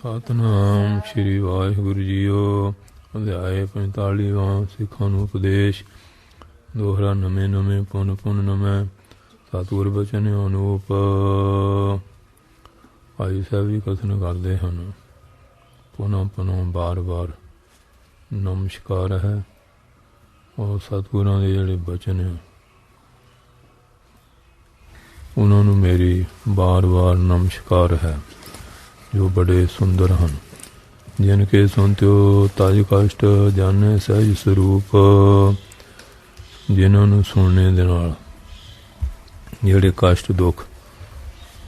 Satnam Shri Waheguru JIO. ਅਧਿਆਇ 45ਵਾਂ। ਸਿੱਖਾਂ ਨੂੰ ਉਪਦੇਸ਼। ਦੋਹਰਾ ਨਵੇਂ ਨਵੇਂ ਪੁਨ ਪੁਨ ਨਵੇਂ। ਸਤਿਗੁਰ ਬਚਨ ਅਨੂਪ। ਭਾਈ ਸਾਹਿਬ ਵੀ ਕਥਨ ਕਰਦੇ ਹਨ। ਪੁਨः ਪੁਨः ਬਾਰ ਬਾਰ ਨਮਸਕਾਰ ਹੈ। ਉਹ ਸਤਿਗੁਰਾਂ ਦੇ ਜਿਹੜੇ ਬਚਨ ਹੈ ਉਹਨਾਂ ਨੂੰ ਮੇਰੀ ਬਾਰ ਬਾਰ ਨਮਸਕਾਰ ਹੈ, ਜੋ ਬੜੇ ਸੁੰਦਰ ਹਨ। ਜਿਨ ਕੇ ਸੁਣਤਿਓ ਤਜ ਕਸ਼ਟ ਜਾਣੇ ਸਹਿਜ ਸਰੂਪ। ਜਿਨ੍ਹਾਂ ਨੂੰ ਸੁਣਨੇ ਦੇ ਨਾਲ ਜਿਹੜੇ ਕਸ਼ਟ ਦੁੱਖ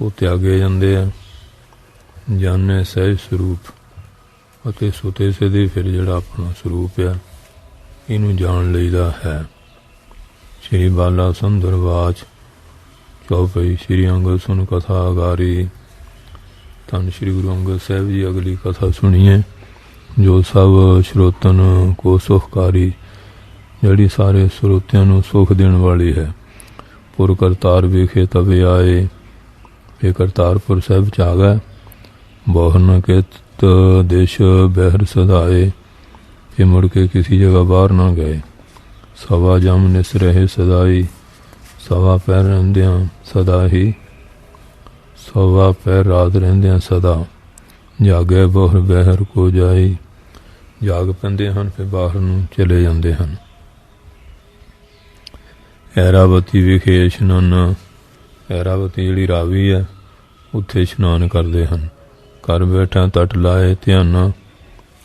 ਉਹ ਤਿਆਗੇ ਜਾਂਦੇ ਆ। ਜਾਣੇ ਸਹਿਜ ਸਰੂਪ ਅਤੇ ਸੁਤੇ ਸਿੱਧੇ ਫਿਰ ਜਿਹੜਾ ਆਪਣਾ ਸਰੂਪ ਆ ਇਹਨੂੰ ਜਾਣ ਲਈਦਾ ਹੈ। ਸ਼੍ਰੀ ਬਾਲਾ ਸੁੰਦਰ ਵਾਚ ਚੌਪਈ। ਸ਼੍ਰੀ ਅੰਗਦ ਸੁਨ ਕਥਾ ਗਾਰੀ। ਧੰਨ ਸ਼੍ਰੀ ਗੁਰੂ ਅੰਗਦ ਸਾਹਿਬ ਜੀ ਅਗਲੀ ਕਥਾ ਸੁਣੀਏ, ਜੋ ਸਭ ਸਰੋਤਨ ਕੋ ਸੁਖਕਾਰੀ, ਜਿਹੜੀ ਸਾਰੇ ਸਰੋਤਿਆਂ ਨੂੰ ਸੁਖ ਦੇਣ ਵਾਲੀ ਹੈ। ਪੁਰ ਕਰਤਾਰ ਵੇਖੇ ਤਵੇ ਆਏ। ਇਹ ਕਰਤਾਰਪੁਰ ਸਾਹਿਬ ਚ ਆ ਗਏ। ਬਹੁਰ ਨ ਕਿਤ ਦੇਸ਼ ਬਹਿਰ ਸਦਾਏ। ਇਹ ਮੁੜ ਕੇ ਕਿਸੇ ਜਗ੍ਹਾ ਬਾਹਰ ਨਾ ਗਏ। ਸਵਾ ਜਮ ਨਿਸ ਰਹੇ ਸਦਾਈ। ਸਵਾ ਪੈਰ ਰਹਿੰਦਿਆਂ ਸਦਾ ਹੀ। ਸਵਾ ਪੈਰ ਰਾਤ ਰਹਿੰਦਿਆਂ ਸਦਾ। ਜਾਗੇ ਬਹੁਰ ਬਹਿਰ ਕੋ ਜਾਈ। ਜਾਗ ਪੈਂਦੇ ਹਨ ਫਿਰ ਬਾਹਰ ਨੂੰ ਚਲੇ ਜਾਂਦੇ ਹਨ। ਐਰਾਵਤੀ ਵਿਖੇ ਇਸ਼ਨਾਨ। ਐਰਾਵਤੀ ਜਿਹੜੀ ਰਾਵੀ ਹੈ ਉੱਥੇ ਇਸ਼ਨਾਨ ਕਰਦੇ ਹਨ। ਘਰ ਬੈਠਾ ਤਟ ਲਾਏ ਧਿਆਨ।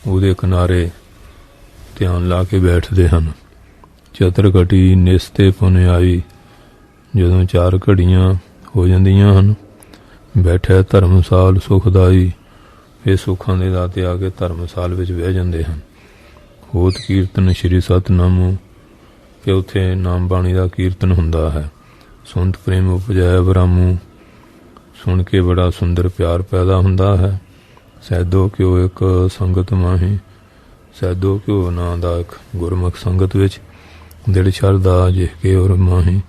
ਉਹਦੇ ਕਿਨਾਰੇ ਧਿਆਨ ਲਾ ਕੇ ਬੈਠਦੇ ਹਨ। ਚਤਰ ਘਟੀ ਨਿਸਤੇ ਪੁਨ ਆਈ। ਜਦੋਂ 4 ਘੜੀਆਂ ਹੋ ਜਾਂਦੀਆਂ ਹਨ ਬੈਠੇ ਧਰਮਸਾਲ ਸੁਖਦਾਈ। ਇਹ ਸੁੱਖਾਂ ਦੇ ਦਾਤੇ ਆ ਕੇ ਧਰਮਸਾਲ ਵਿੱਚ ਬਹਿ ਜਾਂਦੇ ਹਨ। ਹੋਤ ਕੀਰਤਨ ਸ਼੍ਰੀ ਸਤਿਨਾਮੁ, ਕਿ ਉੱਥੇ ਨਾਮ ਬਾਣੀ ਦਾ ਕੀਰਤਨ ਹੁੰਦਾ ਹੈ। ਸੁਣਤ ਪ੍ਰੇਮ ਉਪਜੈ ਬ੍ਰਹਮੂ, ਸੁਣ ਕੇ ਬੜਾ ਸੁੰਦਰ ਪਿਆਰ ਪੈਦਾ ਹੁੰਦਾ ਹੈ। ਸੈਦੋ ਕਿਉ ਇੱਕ ਸੰਗਤ ਮਾਹੀ। ਸੈਦੋ ਕਿਉ ਨਾਂ ਦਾ ਇੱਕ ਗੁਰਮੁਖ ਸੰਗਤ ਵਿੱਚ ਦਿਲ ਸ਼ਰਧਾ ਜਿਹ ਕੇ ਔਰ ਮਾਹੀ,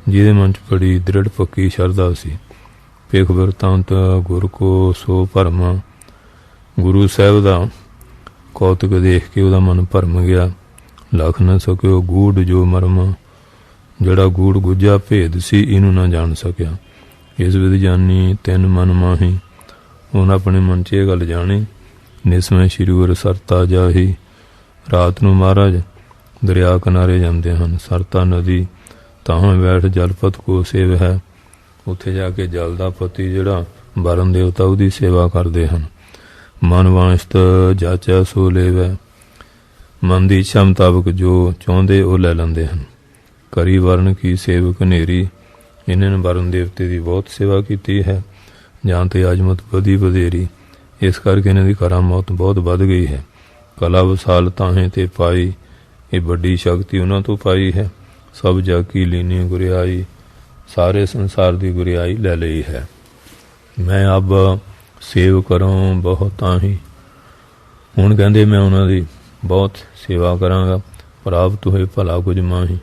ਜਿਹਦੇ ਮਨ 'ਚ ਬੜੀ ਦ੍ਰਿੜ ਪੱਕੀ ਸ਼ਰਧਾ ਸੀ। ਪੇਖ ਵਰਤਾਂਤ ਗੁਰ ਕੋ ਸੋ ਭਰਮਾ। ਗੁਰੂ ਸਾਹਿਬ ਦਾ ਕੌਤਕ ਦੇਖ ਕੇ ਉਹਦਾ ਮਨ ਭਰਮ ਗਿਆ। ਲਖ ਨਾ ਸਕਿਓ ਗੂੜ ਜੋ ਮਰਮਾ, ਜਿਹੜਾ ਗੂੜ ਗੁੱਜਾ ਭੇਦ ਸੀ ਇਹਨੂੰ ਨਾ ਜਾਣ ਸਕਿਆ। ਇਸ ਵਿਧ ਜਾਨੀ 3 ਮਨ ਮਾਹੀ। ਉਹਨਾਂ ਆਪਣੇ ਮਨ 'ਚ ਇਹ ਗੱਲ ਜਾਣੀ। ਨਿਸਮੈ ਸ਼੍ਰੀ ਗੁਰ ਸਰਤਾ ਜਾਹੀ। ਰਾਤ ਨੂੰ ਮਹਾਰਾਜ ਦਰਿਆ ਕਿਨਾਰੇ ਜਾਂਦੇ ਹਨ। ਸਰਤਾ ਨਦੀ ਤਾਂ ਬੈਠ ਜਲਪਤ ਕੋ ਸੇਵ ਹੈ। ਉੱਥੇ ਜਾ ਕੇ ਜਲ ਦਾ ਪਤੀ ਜਿਹੜਾ ਵਰਨ ਦੇਵਤਾ ਉਹਦੀ ਸੇਵਾ ਕਰਦੇ ਹਨ। ਮਨ ਵਾਂਸ਼ਤ ਜਾਚਾ ਸੋ ਲੇਵੈ। ਮਨ ਦੀ ਇੱਛਾ ਮੁਤਾਬਕ ਜੋ ਚਾਹੁੰਦੇ ਉਹ ਲੈ ਲੈਂਦੇ ਹਨ। ਕਰੀ ਵਰਨ ਕੀ ਸੇਵਕ ਹਨੇਰੀ। ਇਹਨਾਂ ਨੇ ਵਰਨ ਦੇਵਤੇ ਦੀ ਬਹੁਤ ਸੇਵਾ ਕੀਤੀ ਹੈ। ਜਾਂ ਤੇ ਆਜਮਤ ਵਧੀ ਵਧੇਰੀ। ਇਸ ਕਰਕੇ ਇਹਨਾਂ ਦੀ ਕਰਾਮਾਤ ਬਹੁਤ ਵੱਧ ਗਈ ਹੈ। ਕਲਾ ਵਿਸਾਲ ਤਾਹੇ ਤੇ ਪਾਈ। ਇਹ ਵੱਡੀ ਸ਼ਕਤੀ ਉਹਨਾਂ ਤੋਂ ਪਾਈ ਹੈ। ਸਭ ਜਗ ਕੀ ਲੀਨੀ ਗੁਰਿਆਈ। ਸਾਰੇ ਸੰਸਾਰ ਦੀ ਗੁਰਿਆਈ ਲੈ ਲਈ ਹੈ। ਮੈਂ ਅਬ ਸੇਵ ਕਰਾਂ ਬਹੁਤਾਂ ਹੀ। ਹੁਣ ਕਹਿੰਦੇ ਮੈਂ ਉਹਨਾਂ ਦੀ ਬਹੁਤ ਸੇਵਾ ਕਰਾਂਗਾ। ਪ੍ਰਾਪਤ ਹੋਏ ਭਲਾ ਕੁਝ ਮਾਹੀ,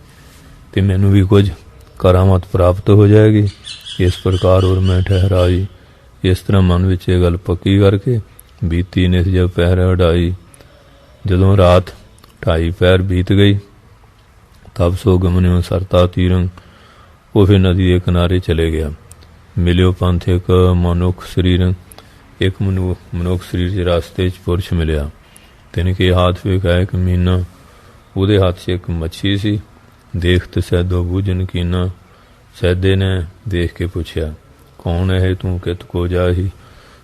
ਤੇ ਮੈਨੂੰ ਵੀ ਕੁਝ ਕਰਾਮਾਤ ਪ੍ਰਾਪਤ ਹੋ ਜਾਏਗੀ। ਇਸ ਪ੍ਰਕਾਰ ਔਰ ਮੈਂ ਠਹਿਰਾਈ। ਇਸ ਤਰ੍ਹਾਂ ਮਨ ਵਿੱਚ ਇਹ ਗੱਲ ਪੱਕੀ ਕਰਕੇ ਬੀਤੀ ਨਿਸ ਜਬ ਪਹਿਰ ਉਡਾਈ। ਜਦੋਂ ਰਾਤ 2.5 ਪਹਿਰ ਬੀਤ ਗਈ ਤਬ ਸੋ ਗਮਨਿਓ ਸਰਤਾ ਤੀਰੰ। ਉਹ ਫਿਰ ਨਦੀ ਦੇ ਕਿਨਾਰੇ ਚਲੇ ਗਿਆ। ਮਿਲਿਓ ਪੰਥ ਇੱਕ ਮਨੁੱਖ ਸਰੀਰ। ਇੱਕ ਮਨੁੱਖ ਸਰੀਰ ਦੇ ਰਸਤੇ 'ਚ ਪੁਰਸ਼ ਮਿਲਿਆ। ਤਿਨ ਕੇ ਹੱਥ ਵੇਖਿਆ ਇੱਕ ਮੀਨਾ। ਉਹਦੇ ਹੱਥ 'ਚ ਇੱਕ ਮੱਛੀ ਸੀ। ਦੇਖਤ ਸੈਦੋ ਬੂਝਨ ਕੀਨਾ। ਸੈਦੇ ਨੇ ਦੇਖ ਕੇ ਪੁੱਛਿਆ, ਕੌਣ ਹੈ ਤੂੰ, ਕਿਤ ਕੋ ਜਾਹੀ।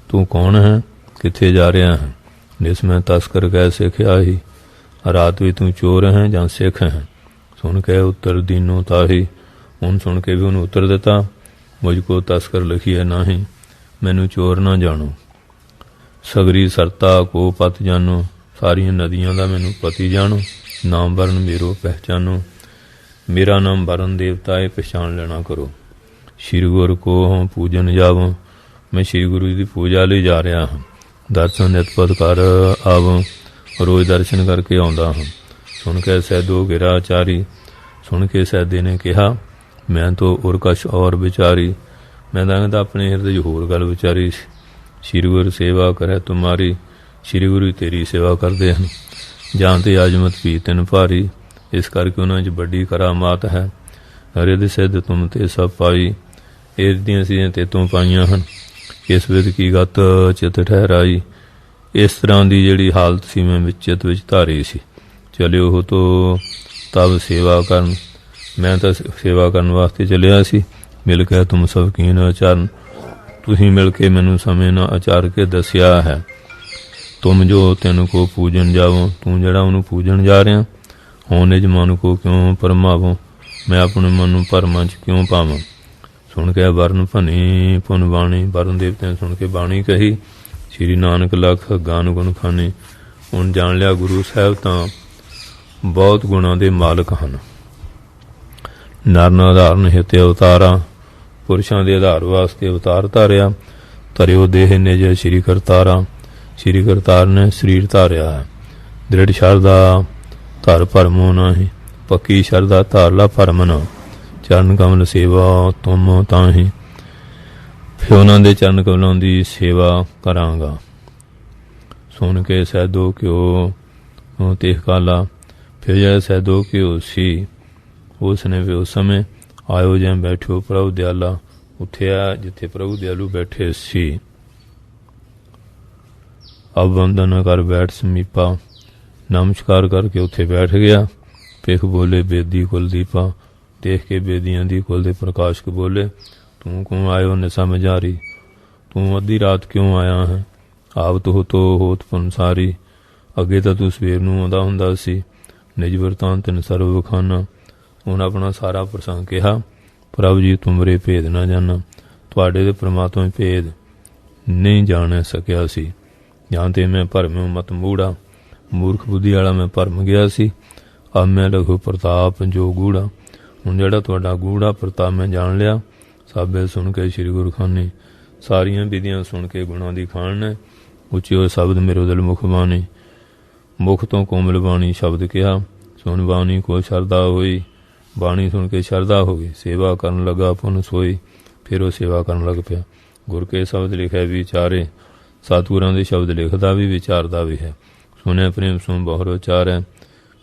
ਤੂੰ ਕੌਣ ਹੈ, ਕਿੱਥੇ ਜਾ ਰਿਹਾ ਹੈ। ਜਿਸ ਮੈਂ ਤਸਕਰ ਕਹਿ ਸਿੱਖਿਆ ਹੀ। ਰਾਤ ਵੀ ਤੂੰ ਚੋਰ ਹੈ ਜਾਂ ਸਿੱਖ ਹੈ। ਸੁਣ ਕੇ ਉੱਤਰ ਦੀਨੋ ਤਾਹੀ। ਹੁਣ ਸੁਣ ਕੇ ਵੀ ਉਹਨੂੰ ਉੱਤਰ ਦਿੱਤਾ, ਮੁਝ ਕੋ ਤਸਕਰ ਲਿਖੀ ਹੈ ਨਾਹੀ। ਮੈਨੂੰ ਚੋਰ ਨਾ ਜਾਣੋ। ਸਗਰੀ ਸਰਤਾ ਕੋ ਪਤ ਜਾਨੋ। ਸਾਰੀਆਂ ਨਦੀਆਂ ਦਾ ਮੈਨੂੰ ਪਤੀ ਜਾਣੋ। ਨਾਮ ਵਰਨ ਮੇਰੋ ਪਹਿਚਾਨੋ। ਮੇਰਾ ਨਾਮ ਵਰਨ ਦੇਵਤਾ ਹੈ, ਪਛਾਣ ਲੈਣਾ ਕਰੋ। ਸ਼੍ਰੀ ਗੁਰ ਕੋ ਪੂਜਨ ਜਾਵੋ। ਮੈਂ ਸ਼੍ਰੀ ਗੁਰੂ ਜੀ ਦੀ ਪੂਜਾ ਲਈ ਜਾ ਰਿਹਾ ਹਾਂ। ਦਰਸ਼ਨ ਨਿਤਪਤ ਕਰ ਆਵੋ। ਰੋਜ਼ ਦਰਸ਼ਨ ਕਰਕੇ ਆਉਂਦਾ ਹਾਂ। ਸੁਣ ਕੇ ਸੈਦੋ ਗਿਰਾਚਾਰੀ। ਸੁਣ ਕੇ ਸੈਦੇ ਨੇ ਕਿਹਾ, ਮੈਂ ਤਾਂ ਉਰਕਸ਼ ਔਰ ਵਿਚਾਰੀ। ਮੈਂ ਤਾਂ ਕਹਿੰਦਾ ਆਪਣੇ ਹਿਰਦੇ 'ਚ ਹੋਰ ਗੱਲ ਵਿਚਾਰੀ ਸੀ। श्री गुरु सेवा करे तुम्हारी, श्री गुरु तेरी सेवा करते हैं। ਜਾਂ ਤੇ ਆਜਮਤ ਵੀ ਤਿਨ ਭਾਰੀ, ਇਸ ਕਰਕੇ ਉਹਨਾਂ 'ਚ ਵੱਡੀ ਕਰਾਮਾਤ ਹੈ। ਰਿੱਧ ਸਿੱਧ ਤੁਮ ਤੇ ਸਭ ਪਾਈ, ਇਹ ਦੀਆਂ ਅਸੀਂ ਤੇ ਤੋਂ ਪਾਈਆਂ ਹਨ। ਇਸ ਵਿਦ ਕੀ ਗਤ ਚਿਤ ਠਹਿਰਾਈ, ਇਸ ਤਰ੍ਹਾਂ ਦੀ ਜਿਹੜੀ ਹਾਲਤ ਸੀ ਮੈਂ ਵਿੱਚ ਚਿੱਤ ਵਿੱਚ ਧਾਰੀ ਸੀ। ਚਲਿਓ ਹੋ ਤੋ ਤਬ ਸੇਵਾ ਕਰਨ, ਮੈਂ ਤਾਂ ਸੇਵਾ ਕਰਨ ਵਾਸਤੇ ਚੱਲਿਆ ਸੀ। ਮਿਲ ਕੇ ਤੁਮ ਸਭ ਕੀਨ ਆਚਰਨ, ਤੁਸੀਂ ਮਿਲ ਕੇ ਮੈਨੂੰ ਸਮੇਂ ਨਾਲ ਆਚਾਰ ਕੇ ਦੱਸਿਆ ਹੈ। ਤੁਮ ਜੋ ਤੈਨੂੰ ਕੋ ਪੂਜਨ ਜਾਵੋ, ਤੂੰ ਜਿਹੜਾ ਉਹਨੂੰ ਪੂਜਣ ਜਾ ਰਿਹਾ, ਹੁਣ ਨਿਜ ਮਨ ਕੋ ਕਿਉਂ ਪਰਮਾਵੋ, ਮੈਂ ਆਪਣੇ ਮਨ ਨੂੰ ਭਰਮਾਂ 'ਚ ਕਿਉਂ ਪਾਵਾਂ। ਸੁਣ ਕੇ ਵਰਨ ਭਨੀ ਪੁਨ ਬਾਣੀ, ਵਰਨ ਦੇਵਤਿਆਂ ਸੁਣ ਕੇ ਬਾਣੀ ਕਹੀ। ਸ਼੍ਰੀ ਨਾਨਕ ਲਖ ਗਾਨ ਗੁਣ ਖਾਨੇ, ਹੁਣ ਜਾਣ ਲਿਆ ਗੁਰੂ ਸਾਹਿਬ ਤਾਂ ਬਹੁਤ ਗੁਣਾਂ ਦੇ ਮਾਲਕ ਹਨ। ਨਰਨ ਆਧਾਰਨ ਹਿਤੇ ਅਵਤਾਰਾ, ਪੁਰਸ਼ਾਂ ਦੇ ਆਧਾਰ ਵਾਸਤੇ ਅਵਤਾਰ ਧਾਰਿਆ। ਧਰਿਓ ਦੇਹ ਨਿਜ ਸ਼੍ਰੀ ਕਰਤਾਰਾ, ਸ਼੍ਰੀ ਕਰਤਾਰ ਨੇ ਸਰੀਰ ਧਾਰਿਆ ਹੈ। ਦ੍ਰਿੜ ਸ਼ਰਧਾ ਧਰ ਭਰਮੋ ਨਾਹੀ, ਪੱਕੀ ਸ਼ਰਧਾ ਧਾਰ ਲਾ ਭਰਮ ਨਾ। ਚਰਨ ਕਮਲ ਸੇਵਾ ਤੁਮ ਤਾਹੀ, ਫਿਰ ਉਹਨਾਂ ਦੇ ਚਰਨ ਕਮਲਾਂ ਦੀ ਸੇਵਾ ਕਰਾਂਗਾ। ਸੁਣ ਕੇ ਸੈਦੋ ਘਿਓ ਤੇਹ ਕਾਲਾ, ਫਿਰ ਜਿਹੜਾ ਸੈਦੋ ਘਿਓ ਸੀ ਉਸ ਨੇ ਵੀ ਉਸ ਸਮੇਂ ਆਇਓ ਜਿਵੇਂ ਬੈਠਿਓ ਪ੍ਰਭੂ ਦਿਆਲਾ, ਉੱਠਿਆ ਜਿੱਥੇ ਪ੍ਰਭੂ ਦਿਆਲੂ ਬੈਠੇ ਸੀ। ਅਬ ਵੰਦਨ ਕਰ ਬੈਠ ਸਮੀਪਾ, ਨਮਸਕਾਰ ਕਰਕੇ ਉੱਥੇ ਬੈਠ ਗਿਆ। ਪਿਖ ਬੋਲੇ ਬੇਦੀ ਕੁਲਦੀਪਾ, ਦੇਖ ਕੇ ਬੇਦੀਆਂ ਦੀ ਕੁਲ ਦੇ ਪ੍ਰਕਾਸ਼ਕ ਬੋਲੇ, ਤੂੰ ਕਿਉਂ ਆਇਓ ਨਿਸਾ ਮਝਾਰੀ, ਤੂੰ ਅੱਧੀ ਰਾਤ ਕਿਉਂ ਆਇਆ ਹੈ। ਆਪ ਤੋ ਹੋਤ ਪੰਸਾਰੀ, ਅੱਗੇ ਤਾਂ ਤੂੰ ਸਵੇਰ ਨੂੰ ਆਉਂਦਾ ਹੁੰਦਾ ਸੀ। ਨਿਜ ਵਰਤਾਨ ਤਿਨ ਸਰਵ ਵਿਖਾਨਾ, ਹੁਣ ਆਪਣਾ ਸਾਰਾ ਪ੍ਰਸੰਗ ਕਿਹਾ। ਪ੍ਰਭੂ ਜੀ ਤੁਮਰੇ ਭੇਦ ਨਾ ਜਾਣਾ, ਤੁਹਾਡੇ ਦੇ ਪ੍ਰਮਾਤਮਾ ਭੇਦ ਨਹੀਂ ਜਾਣ ਸਕਿਆ ਸੀ। ਜਾਂ ਤੇ ਮੈਂ ਭਰਮਿਓ ਮਤ ਮੂੜਾ, ਮੂਰਖ ਬੁੱਧੀ ਵਾਲਾ ਮੈਂ ਭਰਮ ਗਿਆ ਸੀ। ਅਬ ਮੈਂ ਲਘੂ ਪ੍ਰਤਾਪ ਜੋ ਗੂੜਾ, ਹੁਣ ਜਿਹੜਾ ਤੁਹਾਡਾ ਗੂੜਾ ਪ੍ਰਤਾਪ ਮੈਂ ਜਾਣ ਲਿਆ। ਸਾਬੇ ਸੁਣ ਕੇ ਸ਼੍ਰੀ ਗੁਰੂ ਖਾਨੀ, ਸਾਰੀਆਂ ਵਿਧੀਆਂ ਸੁਣ ਕੇ ਗੁਣਾਂ ਦੀ ਖਾਣ ਨੇ। ਉੱਚਿਓ ਸ਼ਬਦ ਮੇਰੇ ਦਿਲ ਮੁਖ ਬਾਣੀ, ਮੁਖ ਤੋਂ ਕੋਮਲ ਬਾਣੀ ਸ਼ਬਦ ਕਿਹਾ। ਸੁਣ ਬਾਣੀ ਕੋ ਸ਼ਰਧਾ ਹੋਈ, ਬਾਣੀ ਸੁਣ ਕੇ ਸ਼ਰਧਾ ਹੋ ਗਈ। ਸੇਵਾ ਕਰਨ ਲੱਗਾ ਪੁਨ ਸੋਈ, ਫਿਰ ਉਹ ਸੇਵਾ ਕਰਨ ਲੱਗ ਪਿਆ। ਗੁਰ ਕੇ ਸ਼ਬਦ ਲਿਖਿਆ ਵਿਚਾਰੇ, ਸਤਿਗੁਰਾਂ ਦੇ ਸ਼ਬਦ ਲਿਖਦਾ ਵੀ ਵਿਚਾਰਦਾ ਵੀ ਹੈ। ਸੁਣਿਆ ਪ੍ਰੇਮ ਸੁਣ ਬਹੁਰ ਉਚਾਰੈ,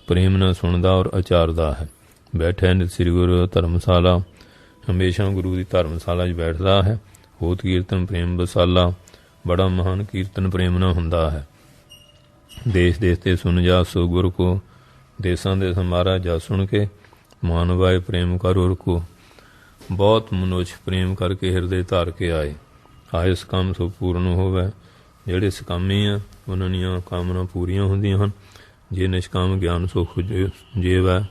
ਪ੍ਰੇਮ ਨਾਲ ਸੁਣਦਾ ਔਰ ਆਚਾਰਦਾ ਹੈ। ਬੈਠੇ ਨਿਤ ਸ੍ਰੀ ਗੁਰੂ ਧਰਮਸ਼ਾਲਾ, ਹਮੇਸ਼ਾ ਗੁਰੂ ਦੀ ਧਰਮਸ਼ਾਲਾ 'ਚ ਬੈਠਦਾ ਹੈ। ਹੋਤ ਕੀਰਤਨ ਪ੍ਰੇਮ ਬਸਾਲਾ, ਬੜਾ ਮਹਾਨ ਕੀਰਤਨ ਪ੍ਰੇਮ ਨਾਲ ਹੁੰਦਾ ਹੈ। ਦੇਸ਼ ਦੇਸ਼ ਤੇ ਸੁਣ ਜਾ ਸੋ ਗੁਰ ਕੋ, ਦੇਸਾਂ ਦੇ ਸਮਾਰਾ ਜਾ ਸੁਣ ਕੇ। ਮਾਨਵਾਏ ਪ੍ਰੇਮ ਕਰ ਉਰ ਕੋ, ਬਹੁਤ ਮਨੋਜ ਪ੍ਰੇਮ ਕਰਕੇ ਹਿਰਦੇ ਧਾਰ ਕੇ ਆਏ। ਆਏ ਸਕਮ ਸੋ ਪੂਰਨ ਹੋਵੇ, ਜਿਹੜੇ ਸਕਾਮੀ ਆ ਉਹਨਾਂ ਦੀਆਂ ਕਾਮਨਾ ਪੂਰੀਆਂ ਹੁੰਦੀਆਂ ਹਨ। ਜੇ ਨਿਸ਼ਕਾਮ ਗਿਆਨ ਸੁਖ ਜੀਵ ਹੈ,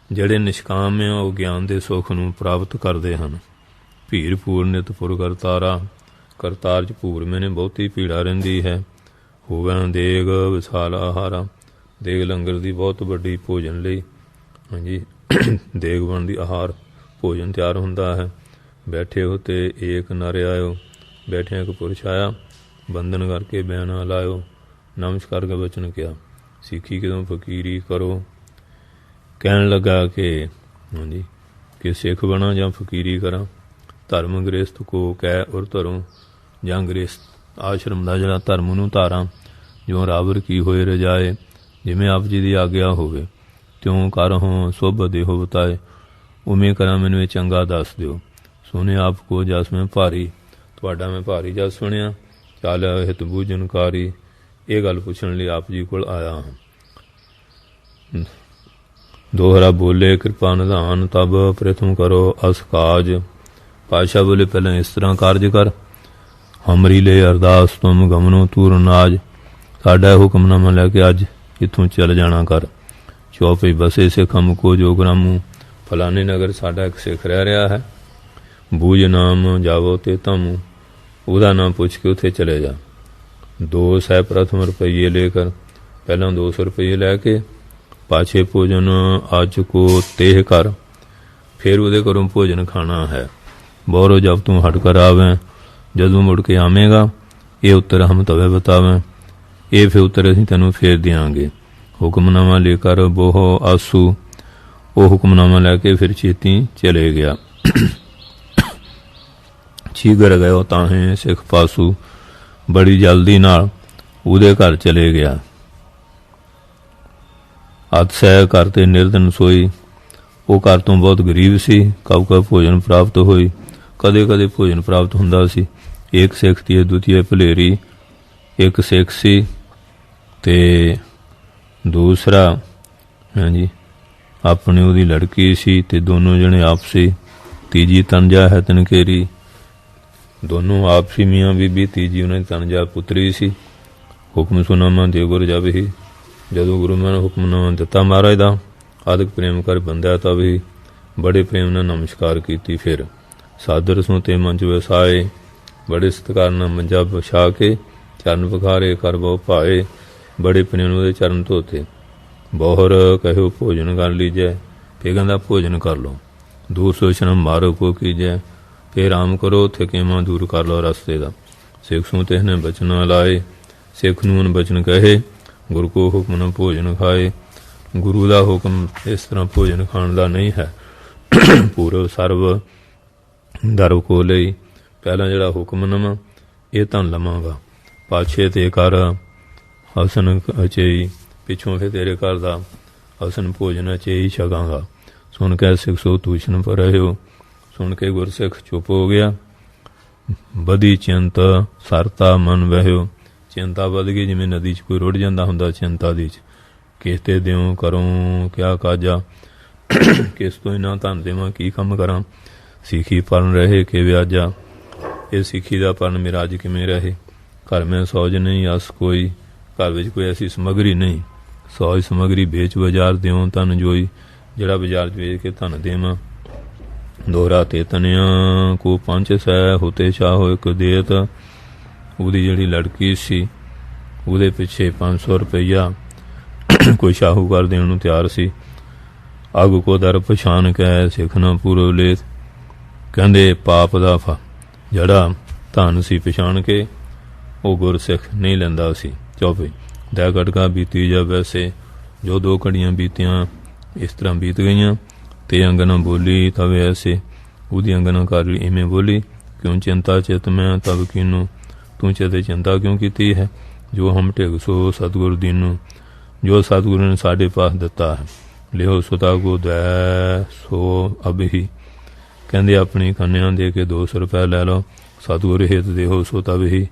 ਜਿਹੜੇ ਨਿਸ਼ਕਾਮ ਆ ਉਹ ਗਿਆਨ ਦੇ ਸੁੱਖ ਨੂੰ ਪ੍ਰਾਪਤ ਕਰਦੇ ਹਨ। ਭੀਰ ਪੂਰ ਨਿਤ ਪੁਰ ਕਰਤਾਰਾ, ਕਰਤਾਰ 'ਚ ਭੂਰ ਮੈਨੇ ਬਹੁਤੀ ਭੀੜਾ ਰਹਿੰਦੀ ਹੈ। ਹੋਵੇ ਦੇਗ ਵਿਸ਼ਾਲ ਆਹਾਰਾ, ਦੇਗ ਲੰਗਰ ਦੀ ਬਹੁਤ ਵੱਡੀ ਭੋਜਨ ਲਈ, ਹਾਂਜੀ ਦੇਗ ਬਣਦੀ ਆਹਾਰ ਭੋਜਨ ਤਿਆਰ ਹੁੰਦਾ ਹੈ। ਬੈਠੇ ਹੋ ਤੇ ਏਕ ਨਰ ਆਇਓ, ਬੈਠਿਆਂ ਇੱਕ ਪੁਰਸ਼ ਆਇਆ। ਬੰਧਨ ਕਰਕੇ ਬਿਆਨਾ ਲਾਇਓ, ਨਮਸਕਾਰ ਕੇ ਬਚਨ ਕਿਹਾ। ਸਿੱਖੀ ਕਿਦੋਂ ਫਕੀਰੀ ਕਰੋ, ਕਹਿਣ ਲੱਗਾ ਕਿ ਹਾਂਜੀ ਕਿ ਸਿੱਖ ਬਣਾ ਜਾਂ ਫਕੀਰੀ ਕਰਾਂ। ਧਰਮ ਗ੍ਰਸਥ ਕੋ ਕਹਿ ਔਰ ਧਰੋਂ, ਜਾਂ ਗ੍ਰਸਥ ਆਸ਼ਰਮ ਦਾ ਜਿਹੜਾ ਧਰਮ ਨੂੰ ਧਾਰਾਂ। ਜਿਉਂ ਰਾਵਰ ਕੀ ਹੋਏ ਰਜਾਏ, ਜਿਵੇਂ ਆਪ ਜੀ ਦੀ ਆਗਿਆ ਹੋਵੇ। ਤਿਉਂ ਕਰ ਹੋ ਸੁਭ ਦੇਹੋ ਬਤਾਏ, ਉਵੇਂ ਕਰਾਂ ਮੈਨੂੰ ਇਹ ਚੰਗਾ ਦੱਸ ਦਿਓ। ਸੁਣੇ ਆਪ ਕੋ ਜਸ ਮੈਂ ਭਾਰੀ, ਤੁਹਾਡਾ ਮੈਂ ਭਾਰੀ ਜਸ ਸੁਣਿਆ। ਚੱਲ ਹਿਤ ਬੂਝਨਕਾਰੀ, ਇਹ ਗੱਲ ਪੁੱਛਣ ਲਈ ਆਪ ਜੀ ਕੋਲ ਆਇਆ ਹਾਂ। ਦੋਹਰਾ ਬੋਲੇ ਕਿਰਪਾ ਨਿਧਾਨ, ਤਬ ਪ੍ਰਥਮ ਕਰੋ ਅਸ ਕਾਜ। ਪਾਤਸ਼ਾਹ ਬੋਲੇ ਪਹਿਲਾਂ ਇਸ ਤਰ੍ਹਾਂ ਕਾਰਜ ਕਰ। ਹਮਰੀ ਲੈ ਅਰਦਾਸ ਤੁਮ ਗਮਨੋ ਤੂਰ ਨਾਜ, ਸਾਡਾ ਹੁਕਮਨਾਮਾ ਲੈ ਕੇ ਅੱਜ ਇੱਥੋਂ ਚੱਲ ਜਾਣਾ ਕਰ। ਚੌਪਈ ਬਸੇ ਸਿੱਖ ਹਮ ਕੋ ਜੋ ਗ੍ਰਾਮੂ, ਫਲਾਣੇ ਨਗਰ ਸਾਡਾ ਇੱਕ ਸਿੱਖ ਰਹਿ ਰਿਹਾ ਹੈ। ਬੂਝ ਨਾਮ ਜਾਵੋ ਤੇ ਤਮੂ, ਉਹਦਾ ਨਾਮ ਪੁੱਛ ਕੇ ਉੱਥੇ ਚਲੇ ਜਾ। 2 ਸੈ ਪ੍ਰਥਮ ਰੁਪਈਏ ਲੈ ਕਰ, ਪਹਿਲਾਂ 200 ਰੁਪਈਏ ਲੈ ਕੇ ਪਾਛੇ ਭੋਜਨ ਅੱਜ ਕੋ ਤੇਹ ਕਰ, ਫਿਰ ਉਹਦੇ ਘਰੋਂ ਭੋਜਨ ਖਾਣਾ ਹੈ। ਬੋਰੋ ਜਬ ਤੂੰ ਹਟ ਕਰ ਆਵੇਂ, ਜਦੋਂ ਮੁੜ ਕੇ ਆਵੇਂਗਾ ਇਹ ਉੱਤਰ ਹਮ ਤਵੇ ਬਤਾਵੇਂ, ਇਹ ਫਿਰ ਉੱਤਰ ਅਸੀਂ ਤੈਨੂੰ ਫੇਰ ਦਿਆਂਗੇ। ਹੁਕਮਨਾਮਾ ਲੈ ਕਰ ਬੋਹ ਆਸੂ, ਉਹ ਹੁਕਮਨਾਮਾ ਲੈ ਕੇ ਫਿਰ ਛੇਤੀ ਚਲੇ ਗਿਆ। ਛੀਗਰ ਗਇਓ ਤਾਹੇ ਸਿੱਖ ਪਾਸੂ। ਬੜੀ ਜਲਦੀ ਨਾਲ ਉਹਦੇ ਘਰ ਚਲੇ ਗਿਆ। ਅੱਧ ਸਹਿ ਘਰ ਤੇ ਨਿਰਧਨ ਸੋਈ। ਉਹ ਘਰ ਤੋਂ ਬਹੁਤ ਗਰੀਬ ਸੀ। ਕਬ ਕਬ ਭੋਜਨ ਪ੍ਰਾਪਤ ਹੋਈ। ਕਦੇ ਕਦੇ ਭੋਜਨ ਪ੍ਰਾਪਤ ਹੁੰਦਾ ਸੀ। ਇੱਕ ਸਿੱਖ ਦੀ ਦੂਜੀ ਭਲੇਰੀ ਇੱਕ ਸਿੱਖ ਸੀ ਤੇ ਦੂਸਰਾ ਹਾਂਜੀ ਆਪਣੀ ਉਹਦੀ ਲੜਕੀ ਸੀ ਤੇ ਦੋਨੋਂ ਜਣੇ ਆਪਸੀ। ਤੀਜੀ ਤਨਜਾ ਹੈ ਤਨਕੇਰੀ। ਦੋਨੋਂ ਆਪਸੀ ਮੀਆਂ ਬੀਬੀ। ਤੀਜੀ ਉਹਨਾਂ ਦੀ ਤਨਜਾ ਪੁੱਤਰੀ ਸੀ। ਹੁਕਮ ਸੁਨਾਮਾ ਦੇ ਗੁਰ ਜਬ ਹੀ। ਜਦੋਂ ਗੁਰੂ ਮੈਂ ਹੁਕਮਨਾਮਾ ਦਿੱਤਾ ਮਹਾਰਾਜ ਦਾ ਆਦਿਕ ਪ੍ਰੇਮ ਕਰ ਬੰਦਿਆ ਤਬ ਹੀ। ਬੜੇ ਪ੍ਰੇਮ ਨਾਲ ਨਮਸਕਾਰ ਕੀਤੀ। ਫਿਰ ਸਾਦਰ ਸੋਂ ਤੇ ਮੰਚ ਵਸਾਏ। ਬੜੇ ਸਤਿਕਾਰ ਨਾਲ ਮੰਜਾ ਵਿਛਾ ਕੇ ਚਰਨ ਪਖਾਰੇ ਕਰ ਬਹੁ ਭਾਏ। ਬੜੇ ਪ੍ਰੇਮ ਨਾਲ ਉਹਦੇ ਚਰਨ ਧੋਤੇ। ਬਹੁਰ ਕਹਿਓ ਭੋਜਨ ਕਰ ਲੀਜੈ। ਫਿਰ ਕਹਿੰਦਾ ਭੋਜਨ ਕਰ ਲਓ। ਦੂਰ ਸੋਚਣਾ ਮਾਰੋ ਕੋ ਕੀਜੈ। ਫਿਰ ਆਰਾਮ ਕਰੋ ਥਕੇਵਾਂ ਦੂਰ ਕਰ ਲਓ ਰਸਤੇ ਦਾ। ਸਿੱਖ ਸੂ ਤਿਸ ਨੇ ਬਚਨ ਲਾਏ। ਸਿੱਖ ਨੂੰ ਬਚਨ ਕਹੇ ਗੁਰੂ ਕੋ ਹੁਕਮ ਨਾ ਭੋਜਨ ਖਾਏ। ਗੁਰੂ ਦਾ ਹੁਕਮ ਇਸ ਤਰ੍ਹਾਂ ਭੋਜਨ ਖਾਣ ਦਾ ਨਹੀਂ ਹੈ। ਪੂਰਵ ਸਰਵ ਦਰ ਕੋ ਲਈ। ਪਹਿਲਾਂ ਜਿਹੜਾ ਹੁਕਮਨਾਮਾ ਇਹ ਤਾਂ ਲਵਾਂਗਾ। ਪਾਛੇ ਤੇ ਕਰ ਹਸਨ ਅਚੇਈ। ਪਿੱਛੋਂ ਫਿਰ ਤੇਰੇ ਘਰ ਦਾ ਹਸਨ ਭੋਜਨ ਅਚੇਈ ਛਕਾਂਗਾ। ਸੁਣ ਕੇ ਸਿੱਖ ਸੋ ਤੂਸ਼ਨ ਪਰ ਰਹਿਓ। ਸੁਣ ਕੇ ਗੁਰਸਿੱਖ ਚੁੱਪ ਹੋ ਗਿਆ। ਬਦੀ ਚਿੰਤ ਸਰਤਾ ਮਨ ਵਹਿਓ। ਚਿੰਤਾ ਵੱਧ ਗਈ ਜਿਵੇਂ ਨਦੀ 'ਚ ਕੋਈ ਰੁੜ ਜਾਂਦਾ ਹੁੰਦਾ ਚਿੰਤਾ ਦੀ 'ਚ। ਕਿਸ ਤੇ ਦਿਓ ਕਰੂੰ ਕਿਆ ਕਾਜਾ। ਕਿਸ ਤੋਂ ਇਹਨਾਂ ਧਨ ਦੇਵਾਂ ਕੀ ਕੰਮ ਕਰਾਂ। ਸਿੱਖੀ ਪਰਨ ਰਹੇ ਕਿ ਵਿਆਜਾ। ਇਹ ਸਿੱਖੀ ਦਾ ਪਰਨ ਮੇਰਾ ਅੱਜ ਕਿਵੇਂ ਰਹੇ। ਘਰ ਮੈਂ ਸੌਜ ਨਹੀਂ ਅਸ ਕੋਈ। ਘਰ ਵਿੱਚ ਕੋਈ ਐਸੀ ਸਮੱਗਰੀ ਨਹੀਂ। ਸੌਜ ਸਮੱਗਰੀ ਵੇਚ ਬਾਜ਼ਾਰ ਦਿਓ ਧਨ ਜੋਈ। ਜਿਹੜਾ ਬਾਜ਼ਾਰ 'ਚ ਵੇਚ ਕੇ ਧਨ ਦੇਵਾਂ। ਦੋਹਰਾ ਤੇ ਤਨਿਆ ਕੋ ਪੰਜ ਸੈ ਹੋਤੇ ਚਾਹੋ ਇੱਕ ਦੇਤ। ਉਹਦੀ ਜਿਹੜੀ ਲੜਕੀ ਸੀ ਉਹਦੇ ਪਿੱਛੇ 500 ਰੁਪਈਆ ਕੋਈ ਸ਼ਾਹੂਕਾਰ ਦੇਣ ਨੂੰ ਤਿਆਰ ਸੀ। ਅੱਗ ਕੋ ਦਰ ਪਛਾਣ ਕੇ ਸਿੱਖ ਨਾ ਪੂਰਵ ਲੇਤ। ਕਹਿੰਦੇ ਪਾਪ ਦਾ ਜਿਹੜਾ ਧਨ ਸੀ ਪਛਾਣ ਕੇ ਉਹ ਗੁਰਸਿੱਖ ਨਹੀਂ ਲੈਂਦਾ ਸੀ। ਚੌਪੀ ਦੈ ਘਟਕਾ ਬੀਤੀ ਜਾ ਵੈਸੇ। ਜੋ 2 ਘੜੀਆਂ ਬੀਤੀਆਂ ਇਸ ਤਰ੍ਹਾਂ ਬੀਤ ਗਈਆਂ ਤੇ ਅੰਗਨਾ ਬੋਲੀ ਤਵੇ ਐਸੇ। ਉਹਦੀ ਅੰਗਨਾ ਕਰ ਲਈ ਇਵੇਂ ਬੋਲੀ ਕਿਉਂ ਚਿੰਤਾ ਚਿਤ ਮੈਂ ਤਬ ਕਿਨੂੰ। ਤੂੰ ਚਿਤੇ ਚਿੰਤਾ ਕਿਉਂ ਕੀਤੀ ਹੈ। ਜੋ ਹਮ ਢਿਗ ਸੋ ਸਤਿਗੁਰ ਦੀਨੂ। ਜੋ ਸਤਿਗੁਰੂ ਨੇ ਸਾਡੇ ਪਾਸ ਦਿੱਤਾ ਹੈ। ਲਿਓ ਸੁਤਾ ਕੋ ਦੈ ਸੋ ਅਬ ਹੀ। ਕਹਿੰਦੇ ਆਪਣੀ ਕੰਨਿਆਂ ਦੇ ਕੇ 200 ਰੁਪਏ ਲੈ ਲਓ। ਸਤਿਗੁਰ ਹਿਤ ਦੇਹੋ ਸੋ ਤਬ ਹੀ।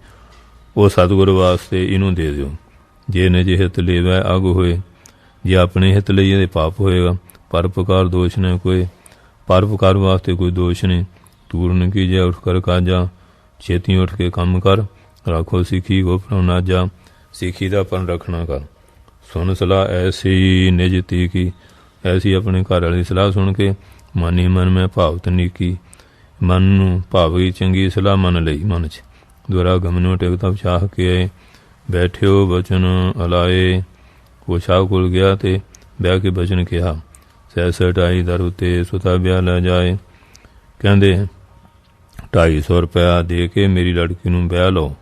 ਉਹ ਸਤਿਗੁਰ ਵਾਸਤੇ ਇਹਨੂੰ ਦੇ ਦਿਓ। ਜੇ ਨੇ ਜੇ ਹਿਤ ਲੇਵੈ ਅਗ ਹੋਏ। ਜੇ ਆਪਣੇ ਹਿਤ ਲਈ ਇਹਦੇ ਪਾਪ ਹੋਏਗਾ। ਪਰਉਪਕਾਰ ਦੋਸ਼ ਨੇ ਕੋਈ। ਪਰਉਪਕਾਰ ਵਾਸਤੇ ਕੋਈ ਦੋਸ਼ ਨਹੀਂ। ਤੂਰਨ ਕੀ ਜੇ ਉੱਠ ਕਰ ਕਾਜਾ। ਛੇਤੀ ਉੱਠ ਕੇ ਕੰਮ ਕਰ। ਰੱਖੋ ਸਿੱਖੀ ਕੋ ਪ੍ਰਣਾਜਾ। ਸਿੱਖੀ ਦਾ ਪਨ ਰੱਖਣਾ ਕਰ। ਸੁਣ ਸਲਾਹ ਐਸੀ ਨਿਜ ਤੀ ਕੀ। ਐਸੀ ਆਪਣੇ ਘਰ ਵਾਲੀ ਸਲਾਹ ਸੁਣ ਕੇ ਮਨ ਮਨ ਮੈਂ ਭਾਵਤ ਨੀਕੀ। ਮਨ ਨੂੰ ਭਾਵ ਗਈ ਚੰਗੀ ਸਲਾਹ ਮੰਨ ਲਈ। ਮਨ 'ਚ ਦੁਆਰਾ ਗਮਨੋਂ ਟਿਕਤਾ ਚਾਹ ਕੇ ਬੈਠਿਓ ਬਚਨ ਅਲਾਏ। ਉਹ ਸ਼ਾਹ ਕੋਲ ਗਿਆ ਤੇ ਬਹਿ ਕੇ ਬਚਨ ਕਿਹਾ। ਸਹਿ 2.5 ਉੱਤੇ ਸੁਤਾ ਵਿਆਹ ਲੈ ਜਾਏ। ਕਹਿੰਦੇ 250 ਰੁਪਇਆ ਦੇ ਕੇ ਮੇਰੀ ਲੜਕੀ ਨੂੰ ਵਿਆਹ ਲਓ।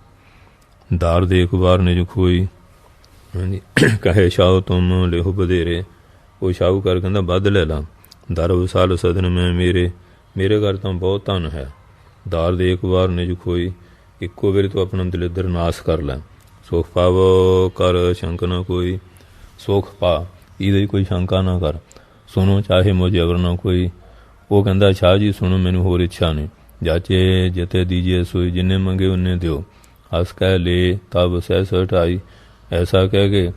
ਦਾਰ ਦੇ ਇੱਕ ਵਾਰ ਨਿਜ ਖੋਈ। ਹਾਂਜੀ ਕਹੇ ਸ਼ਾਹ ਤੁਮ ਲਿਓ ਵਧੇਰੇ। ਉਹ ਸ਼ਾਹੂਕਾਰ ਕਹਿੰਦਾ ਵੱਧ ਲੈ ਲਾ। ਦਰ ਵਿਸਾਲ ਸਦਨ ਮੈਂ ਮੇਰੇ ਘਰ ਤਾਂ ਬਹੁਤ ਧਨ ਹੈ। ਦਾਰ ਦੇ ਇੱਕ ਵਾਰ ਨਿਜ ਖੋਈ। ਇੱਕੋ ਵਾਰੀ ਤੂੰ ਆਪਣਾ ਦਲਿੱਦਰ ਨਾਸ ਕਰ ਲੈ। ਸੁਖ ਪਾਵੋ ਕਰ ਸ਼ੰਕ ਨਾ ਕੋਈ। ਸੁਖ ਪਾ ਇਹਦੀ ਕੋਈ ਸ਼ੰਕਾ ਨਾ ਕਰ। ਸੁਣੋ ਚਾਹੇ ਮੁਝ ਅਵਰ ਨਾ ਕੋਈ। ਉਹ ਕਹਿੰਦਾ ਸ਼ਾਹ ਜੀ ਸੁਣੋ ਮੈਨੂੰ ਹੋਰ ਇੱਛਾ ਨਹੀਂ। ਜਾਚੇ ਜਿਤੇ ਦੀਜੀਏ ਸੋਈ। ਜਿੰਨੇ ਮੰਗੇ ਉਹਨੇ ਦਿਓ। ਹੱਸ ਕਹਿ ਲੈ ਤਬ ਸਹਿ 2.5। ਐਸਾ ਕਹਿ ਕੇ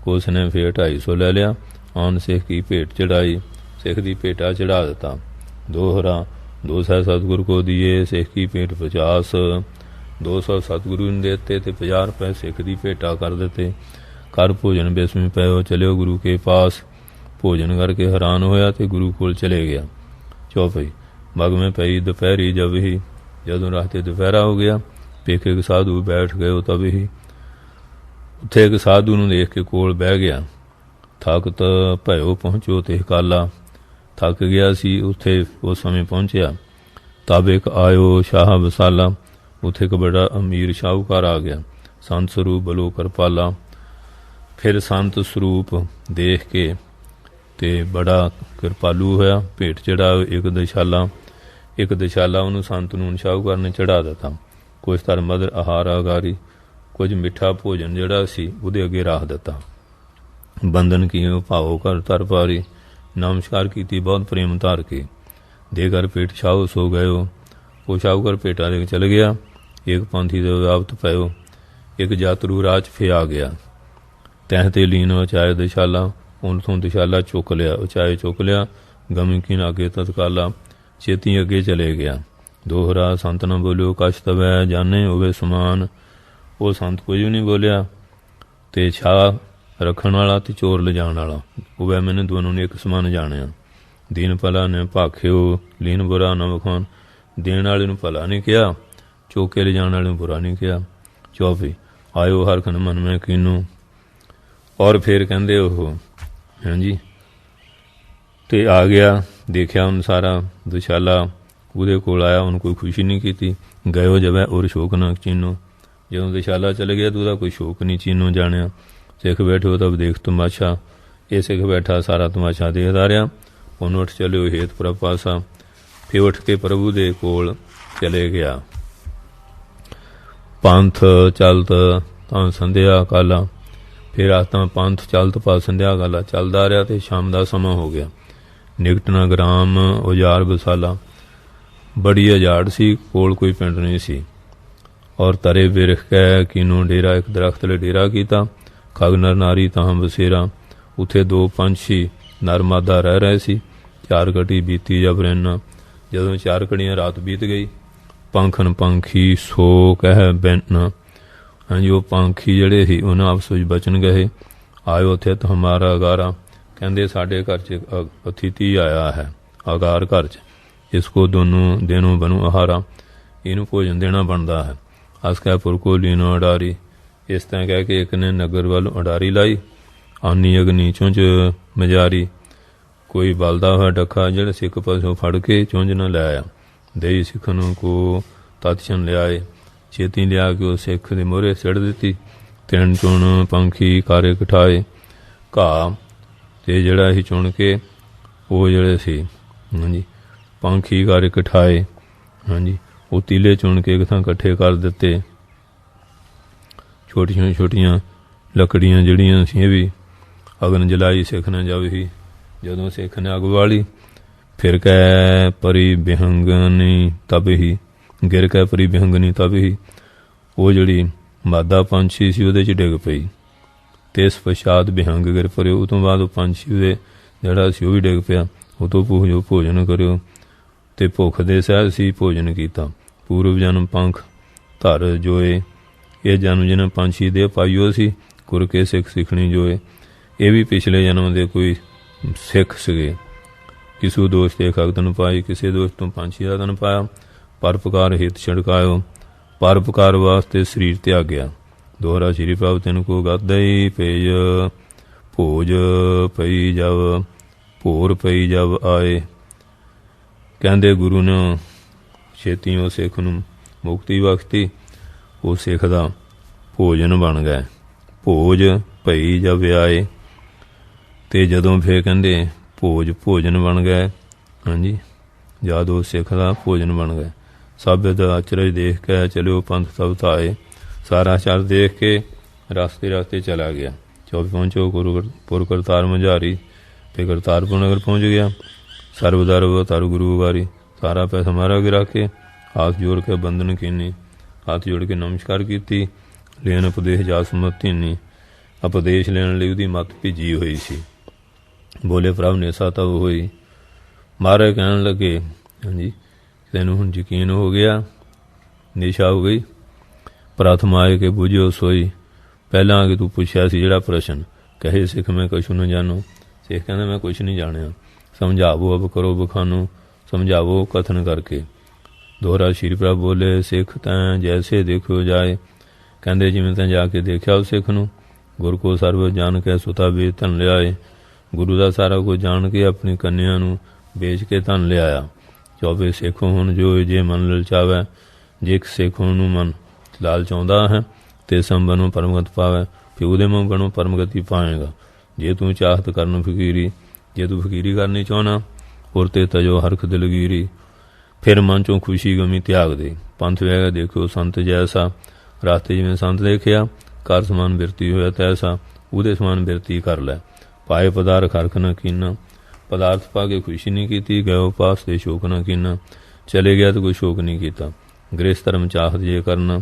ਉਸ ਨੇ ਫਿਰ 250 ਲੈ ਲਿਆ। ਆਨ ਸਿੱਖ ਕੀ ਭੇਟ ਚੜਾਈ। ਸਿੱਖ ਦੀ ਭੇਟਾ ਚੜਾ ਦਿੱਤਾ। ਦੋਹਰਾ 200 ਸਤਿਗੁਰ ਕੋ ਦੀਏ ਸਿੱਖ ਕੀ ਭੇਟ 50। 200 ਸਤਿਗੁਰੂ ਨੂੰ ਦੇਤੇ ਤੇ 50 ਰੁਪਏ ਸਿੱਖ ਦੀ ਭੇਟਾ ਕਰ ਦਿੱਤੇ। ਕਰ ਭੋਜਨ ਬੇਸਮੀ ਪਇਓ ਚਲਿਓ ਗੁਰੂ ਕੇ ਪਾਸ। ਭੋਜਨ ਕਰਕੇ ਹੈਰਾਨ ਹੋਇਆ ਤੇ ਗੁਰੂ ਕੋਲ ਚਲੇ ਗਿਆ। ਚੌਪਈ ਮਗ ਮੈਂ ਪਈ ਦੁਪਹਿਰੀ ਜਬ ਹੀ। ਜਦੋਂ ਰਾਤੇ ਦੁਪਹਿਰਾ ਹੋ ਗਿਆ ਪੇਕੇ ਇੱਕ ਸਾਧੂ ਬੈਠ ਗਏ ਤਬ ਹੀ। ਉੱਥੇ ਇੱਕ ਸਾਧੂ ਨੂੰ ਦੇਖ ਕੇ ਕੋਲ ਬਹਿ ਗਿਆ। ਥਕਤ ਭਇਓ ਪਹੁੰਚੋ ਤੇ ਕਾਲਾ। ਥੱਕ ਗਿਆ ਸੀ ਉੱਥੇ ਉਸ ਸਮੇਂ ਪਹੁੰਚਿਆ। ਤਬ ਇੱਕ ਆਇਓ ਸ਼ਾਹ ਵਸਾਲਾ। ਉੱਥੇ ਇੱਕ ਬੜਾ ਅਮੀਰ ਸ਼ਾਹੂਕਾਰ ਆ ਗਿਆ। ਸੰਤ ਸਰੂਪ ਬਲੋ ਕਰਪਾਲਾ। ਫਿਰ ਸੰਤ ਸਰੂਪ ਦੇਖ ਕੇ ਤੇ ਬੜਾ ਕਿਰਪਾਲੂ ਹੋਇਆ। ਭੇਟ ਚੜਾ ਇੱਕ ਦਸ਼ਾਲਾ। ਇੱਕ ਦਸ਼ਾਲਾ ਉਹਨੂੰ ਸੰਤ ਨੂੰ ਸ਼ਾਹੂਕਾਰ ਨੇ ਚੜ੍ਹਾ ਦਿੱਤਾ। ਕੁਛ ਧਰ ਮਦਰ ਆਹਾਰ ਆਗਾਰੀ, ਕੁਝ ਮਿੱਠਾ ਭੋਜਨ ਜਿਹੜਾ ਸੀ ਉਹਦੇ ਅੱਗੇ ਰੱਖ ਦਿੱਤਾ। ਬੰਧਨ ਕੀਓ ਭਾਵੋ ਕਰ ਧਰ ਪਾਰੀ, ਨਮਸਕਾਰ ਕੀਤੀ ਬਹੁਤ ਪ੍ਰੇਮ ਧਾਰ ਕੇ। ਦੇ ਕਰ ਪੇਟ ਛਾਓ ਸੋ ਗਇਓ, ਉਹ ਸ਼ਾਹੂਕਾਰ ਭੇਟਾ ਦੇ ਚਲ ਗਿਆ। ਇੱਕ ਪੰਥੀ ਦੇ ਵਿਆਪਤ ਪਇਓ, ਇੱਕ ਜਾਤਰੂ ਰਾਹ 'ਚ ਫਿਆ ਗਿਆ। ਤੈਂ ਤੇ ਲੀਨ ਉਚਾਏ ਦਸ਼ਾਲਾ, ਉਨਥੋਂ ਦਸ਼ਾਲਾ ਚੁੱਕ ਲਿਆ, ਉਚਾਏ ਚੁੱਕ ਲਿਆ। ਗਮਕਿਨ ਅੱਗੇ ਤਤਕਾਲਾ, ਛੇਤੀ ਅੱਗੇ ਚਲੇ ਗਿਆ। ਦੋਹਰਾ ਸੰਤ ਨਾ ਬੋਲਿਓ ਕਛ ਤਵੈ, ਜਾਣੇ ਹੋਵੇ ਸਮਾਨ। ਉਹ ਸੰਤ ਕੁਝ ਵੀ ਨਹੀਂ ਬੋਲਿਆ। ਤੇ ਛਾਹ ਰੱਖਣ ਵਾਲਾ ਤੇ ਚੋਰ ਲਿਜਾਣ ਵਾਲਾ ਹੋਵੇ, ਮੈਨੂੰ ਦੋਨੋਂ ਨੇ ਇੱਕ ਸਮਾਨ ਜਾਣਿਆ। ਦੀਨ ਭਲਾ ਨੇ ਭਾਖਿਓ, ਲੀਨ ਬੁਰਾ ਨਾ ਵਖਾਉਣ। ਦੇਣ ਵਾਲੇ ਨੂੰ ਭਲਾ ਨਹੀਂ ਕਿਹਾ, ਚੋਕੇ ਲਿਜਾਣ ਵਾਲੇ ਨੂੰ ਬੁਰਾ ਨਹੀਂ ਕਿਹਾ। 24 ਆਇਓ ਹਰਖਨ ਮਨ ਮੈਂ ਕੀਨੂ। ਔਰ ਫਿਰ ਕਹਿੰਦੇ ਉਹ ਹਾਂਜੀ ਤੇ ਆ ਗਿਆ। ਦੇਖਿਆ ਉਹਨੂੰ ਸਾਰਾ ਦੁਸ਼ਾਲਾ ਉਹਦੇ ਕੋਲ ਆਇਆ, ਉਹਨੂੰ ਕੋਈ ਖੁਸ਼ੀ ਨਹੀਂ ਕੀਤੀ। ਗਇਓ ਜਵੈ ਔਰ ਸ਼ੋਕ ਨਾ ਚੀਨੋ, ਜਦੋਂ ਦੁਸ਼ਾਲਾ ਚਲੇ ਗਿਆ ਤਾਂ ਉਹਦਾ ਕੋਈ ਸ਼ੋਕ ਨਹੀਂ ਚੀਨੋ ਜਾਣਿਆ। ਸਿੱਖ ਬੈਠੋ ਤਬ ਦੇਖ ਤਮਾਸ਼ਾ, ਇਹ ਸਿੱਖ ਬੈਠਾ ਸਾਰਾ ਤਮਾਸ਼ਾ ਦੇਖਦਾ ਰਿਹਾ। ਉਹਨੂੰ ਉੱਠ ਚਲਿਓ ਹੇਤ ਪ੍ਰਭ ਪਾਸਾ, ਫਿਰ ਉੱਠ ਕੇ ਪ੍ਰਭੂ ਦੇ ਕੋਲ ਚਲੇ ਗਿਆ। ਪੰਥ ਚਲਤ ਤਾਂ ਸੰਧਿਆ ਕਾਲਾ, ਫਿਰ ਆਤਾਂ ਪੰਥ ਚਲਤ ਪਾ ਸੰਧਿਆ ਕਾਲਾ ਚੱਲਦਾ ਰਿਹਾ ਤੇ ਸ਼ਾਮ ਦਾ ਸਮਾਂ ਹੋ ਗਿਆ। ਨਿਕਟਣਾ ਗ੍ਰਾਮ ਉਜਾੜ ਬਸਾਲਾ, ਬੜੀ ਉਜਾੜ ਸੀ, ਕੋਲ ਕੋਈ ਪਿੰਡ ਨਹੀਂ ਸੀ। ਔਰ ਤਰੇ ਬਿਰਖ ਕਹਿ ਕਿਨੂੰ ਡੇਰਾ, ਇੱਕ ਦਰਖਤ ਲਈ ਡੇਰਾ ਕੀਤਾ। ਖਗ ਨਰ ਨਾਰੀ ਤਾਂ ਬਸੇਰਾ, ਉੱਥੇ 2 ਪੰਛੀ ਨਰ ਮਾਦਾ ਰਹਿ ਰਹੇ ਸੀ। 4 ਘੜੀ ਬੀਤੀ ਜਬ ਰਹਿਣਾ, ਜਦੋਂ 4 ਘੜੀਆਂ ਰਾਤ ਬੀਤ ਗਈ। ਪੰਖਨ ਪੰਖੀ ਸੋ ਕਹਿ ਬੈਨਾ, ਹਾਂਜੀ ਉਹ ਪੰਖੀ ਜਿਹੜੇ ਸੀ ਉਹਨਾਂ ਆਪਸ ਵਿੱਚ ਬਚਨ ਗਏ। ਆਇਓ ਉੱਥੇ ਤਾਂ ਹਮਾਰਾ ਅਗਾਰਾ, ਕਹਿੰਦੇ ਸਾਡੇ ਘਰ 'ਚ ਅਤਿਥੀ ਆਇਆ ਹੈ, ਅਗਾਰ ਘਰ 'ਚ। ਇਸ ਕੋ ਦੋਨੋਂ ਦੇਨੋਂ ਬਣੂ ਆਹਾਰਾ, ਇਹਨੂੰ ਭੋਜਨ ਦੇਣਾ ਬਣਦਾ ਹੈ। ਅਸ ਕਹਿ ਪੁਰਕੋ ਲੀਨੋ ਅਡਾਰੀ, ਇਸ ਤਰ੍ਹਾਂ ਕਹਿ ਕੇ ਇੱਕ ਨੇ ਨਗਰ ਵੱਲ ਉਡਾਰੀ ਲਾਈ। ਆਨੀ ਅਗਨੀ ਚੁੰਝ ਮਜਾਰੀ, ਕੋਈ ਬਲਦਾ ਹੋਇਆ ਡੱਖਾ ਜਿਹੜਾ ਸਿੱਖ ਪਾਸੋਂ ਫੜ ਕੇ ਚੁੰਝ ਨਾ ਲੈ ਆਇਆ। ਦੇਈ ਸਿੱਖ ਨੂੰ ਕੋ ਤਤਸ਼ਨ ਲਿਆਏ, ਛੇਤੀ ਲਿਆ ਕੇ ਉਹ ਸਿੱਖ ਦੇ ਮੋਹਰੇ ਸਿੱਟ ਦਿੱਤੀ। ਤਿੰਨ ਚੁਣ ਪੰਖੀ ਕਾਰੇ ਕਠਾਏ, ਘਾਹ ਤੇ ਜਿਹੜਾ ਸੀ ਚੁਣ ਕੇ ਉਹ ਜਿਹੜੇ ਸੀ ਹਾਂਜੀ ਪੰਖੀ ਕਾਰੇ ਕਠਾਏ, ਹਾਂਜੀ ਉਹ ਤੀਲੇ ਚੁਣ ਕੇ ਇੱਕ ਥਾਂ ਇਕੱਠੇ ਕਰ ਦਿੱਤੇ। ਛੋਟੀਆਂ ਛੋਟੀਆਂ ਲੱਕੜੀਆਂ ਜਿਹੜੀਆਂ ਸੀ ਇਹ ਵੀ ਅਗਨ ਜਲਾਈ ਸਿੱਖ ਨਾ ਜਾਵੇ ਸੀ। ਜਦੋਂ ਸਿੱਖ ਨੇ ਅੱਗ ਵਾਲੀ, ਫਿਰ ਕਹਿ ਪਰੀ ਬਿਹੰਗਨੀ ਤਬ ਹੀ, ਗਿਰ ਕਹਿ ਪਰੀ ਬਿਹੰਗਨੀ ਤਬ ਹੀ, ਉਹ ਜਿਹੜੀ ਮਾਦਾ ਪੰਛੀ ਸੀ ਉਹਦੇ 'ਚ ਡਿੱਗ ਪਈ। ਤੇ ਇਸ ਪਛਾਤ ਬਿਹੰਗ ਗਿਰ ਪਰਿਓ, ਉਹ ਤੋਂ ਬਾਅਦ ਉਹ ਪੰਛੀ ਉਹਦੇ ਜਿਹੜਾ ਸੀ ਉਹ ਵੀ ਡਿੱਗ ਪਿਆ। ਉਹ ਤੋਂ ਪੂਜੋ ਭੋਜਨ ਕਰਿਓ, ਤੇ ਭੁੱਖ ਦੇ ਸਹਿਜ ਸੀ ਭੋਜਨ ਕੀਤਾ। ਪੂਰਵ ਜਨਮ ਪੰਖ ਧਰ ਜੋਏ, ਇਹ ਜਨਮ ਜਿਹਨਾਂ ਪੰਛੀ ਦੇ ਪਾਈਓ ਸੀ। ਗੁਰ ਕੇ ਸਿੱਖ ਸਿੱਖਣੀ ਜੋਏ, ਇਹ ਵੀ ਪਿਛਲੇ ਜਨਮ ਦੇ ਕੋਈ ਸਿੱਖ ਸੀਗੇ। ਕਿਸੇ ਦੋਸ਼ ਤੇ ਖਗ ਤਨ ਪਾਈ, ਕਿਸੇ ਦੋਸ਼ ਤੋਂ ਪੰਛੀ ਦਾ ਤਨ ਪਾਇਆ। ਪਰਪਕਾਰ ਹਿਤ ਛੜਕਾਇਓ, ਪਰਪਕਾਰ ਵਾਸਤੇ ਸਰੀਰ ਤਿਆਗਿਆ। ਦੋਹਰਾ ਸ਼੍ਰੀ ਪ੍ਰਭ ਤੈਨੂੰ ਕੋ ਗਾਦਈ ਪੇਜ, ਭੋਜ ਪਈ ਜਬ ਭੋਰ ਪਈ ਜਬ ਆਏ। ਕਹਿੰਦੇ ਗੁਰੂ ਨੇ ਛੇਤੀ ਉਹ ਸਿੱਖ ਨੂੰ ਮੁਕਤੀ ਬਖਸ਼ਤੀ। ਉਹ ਸਿੱਖ ਦਾ ਭੋਜਨ ਬਣ ਗਿਆ। ਭੋਜ ਪਈ ਜਬ ਆਏ, ਤੇ ਜਦੋਂ ਫਿਰ ਕਹਿੰਦੇ ਭੋਜਨ ਬਣ ਗਏ, ਹਾਂਜੀ ਜਦ ਉਹ ਸਿੱਖ ਦਾ ਭੋਜਨ ਬਣ ਗਿਆ। ਸਭ ਦਾ ਅਚਰਜ ਦੇਖ ਕੇ ਚਲਿਓ ਪੰਥ ਸਭ ਧਾਏ, ਸਾਰਾ ਚਰ ਦੇਖ ਕੇ ਰਸਤੇ ਰਸਤੇ ਚਲਾ ਗਿਆ। 24 ਪਹੁੰਚੋ ਗੁਰਪੁਰ ਕਰਤਾਰ ਮੰਝਾਰੀ, ਫਿਰ ਕਰਤਾਰਪੁਰ ਨਗਰ ਪਹੁੰਚ ਗਿਆ। ਸਰਬਦਰਬ ਤਰ ਗੁਰੂ ਵਾਰੀ, ਸਾਰਾ ਪੈਸਾ ਮਾਰਾ ਗਿਰਾ ਕੇ ਹੱਥ ਜੋੜ ਕੇ ਬੰਦਨ ਕੀਨੀ, ਹੱਥ ਜੋੜ ਕੇ ਨਮਸਕਾਰ ਕੀਤੀ। ਲੈਣ ਉਪਦੇਸ਼ ਜਾਸਮਤ ਧੀਨੀ, ਉਪਦੇਸ਼ ਲੈਣ ਲਈ ਉਹਦੀ ਮੱਤ ਭਿੱਜੀ ਹੋਈ ਸੀ। ਬੋਲੇ ਪ੍ਰਭ ਨੇਸਾ ਤਬ ਹੋਈ, ਮਹਾਰਾਜ ਕਹਿਣ ਲੱਗੇ ਹਾਂਜੀ ਤੈਨੂੰ ਹੁਣ ਯਕੀਨ ਹੋ ਗਿਆ, ਨਿਸ਼ਾ ਹੋ ਗਈ। ਪ੍ਰਥਮ ਆਏ ਕੇ ਬੁਝਿਓ ਸੋਈ, ਪਹਿਲਾਂ ਆ ਕੇ ਤੂੰ ਪੁੱਛਿਆ ਸੀ ਜਿਹੜਾ ਪ੍ਰਸ਼ਨ, ਕਹੇ ਸਿੱਖ ਮੈਂ ਕਛੂ ਨਾ ਜਾਣੂ। ਸਿੱਖ ਕਹਿੰਦਾ ਮੈਂ ਕੁਛ ਨਹੀਂ ਜਾਣਿਆ। ਸਮਝਾਵੋ ਅਬ ਕਰੋ ਬਖਾਨੂ, ਸਮਝਾਵੋ ਕਥਨ ਕਰਕੇ। ਦੋਹਰਾ ਸ਼੍ਰੀ ਪ੍ਰਭ ਬੋਲੇ ਸਿੱਖ ਤੈਂ ਜੈਸੇ ਦੇਖਿਓ ਜਾਏ, ਕਹਿੰਦੇ ਜਿਵੇਂ ਤੈਂ ਜਾ ਕੇ ਦੇਖਿਆ ਉਸ ਸਿੱਖ ਨੂੰ। ਗੁਰ ਕੋ ਸਰਬ ਜਾਣ ਕੇ ਸੁਤਾ ਵੇਚ ਧਨ ਲਿਆਏ, ਗੁਰੂ ਦਾ ਸਾਰਾ ਕੁਝ ਜਾਣ ਕੇ ਆਪਣੀ ਕੰਨਿਆ ਨੂੰ ਵੇਚ ਕੇ ਧਨ ਲਿਆਇਆ। 24 ਸਿੱਖ ਹੁਣ ਜੋ ਜੇ ਮਨ ਲਲਚਾਵੇ, ਜੇ ਇੱਕ ਸਿੱਖ ਨੂੰ ਮਨ ਲਾਲਚਾਉਂਦਾ ਹੈ ਤੇ ਸੰਬੰਨੋਂ ਪਰਮਗਤ ਪਾਵੇ, ਫਿਰ ਉਹਦੇ ਮੂੰਹ ਬਣੋ ਪਰਮਗਤੀ ਪਾਏਗਾ। ਜੇ ਤੂੰ ਚਾਹਤ ਕਰਨ ਫਕੀਰੀ, ਜੇ ਤੂੰ ਫਕੀਰੀ ਕਰਨੀ ਚਾਹੁੰਦਾ, ਔਰ ਤੇ ਤਜੋ ਹਰਖ ਦਿਲਗੀਰੀ, फिर मन चों खुशी गमी त्याग दे। पंथ वह देखो संत जैसा, रास्ते जिवें संत देखिया, कर समान बिरती होया तैसा, उहदे समान बिरती कर लै। पाए पदार्थ हरख न कीना, पदार्थ पा के खुशी नहीं की, गयो पास दे शोक न कीना, चले गया तो कोई शोक नहीं किया। गृहस्थ धर्म चाहत जे करना,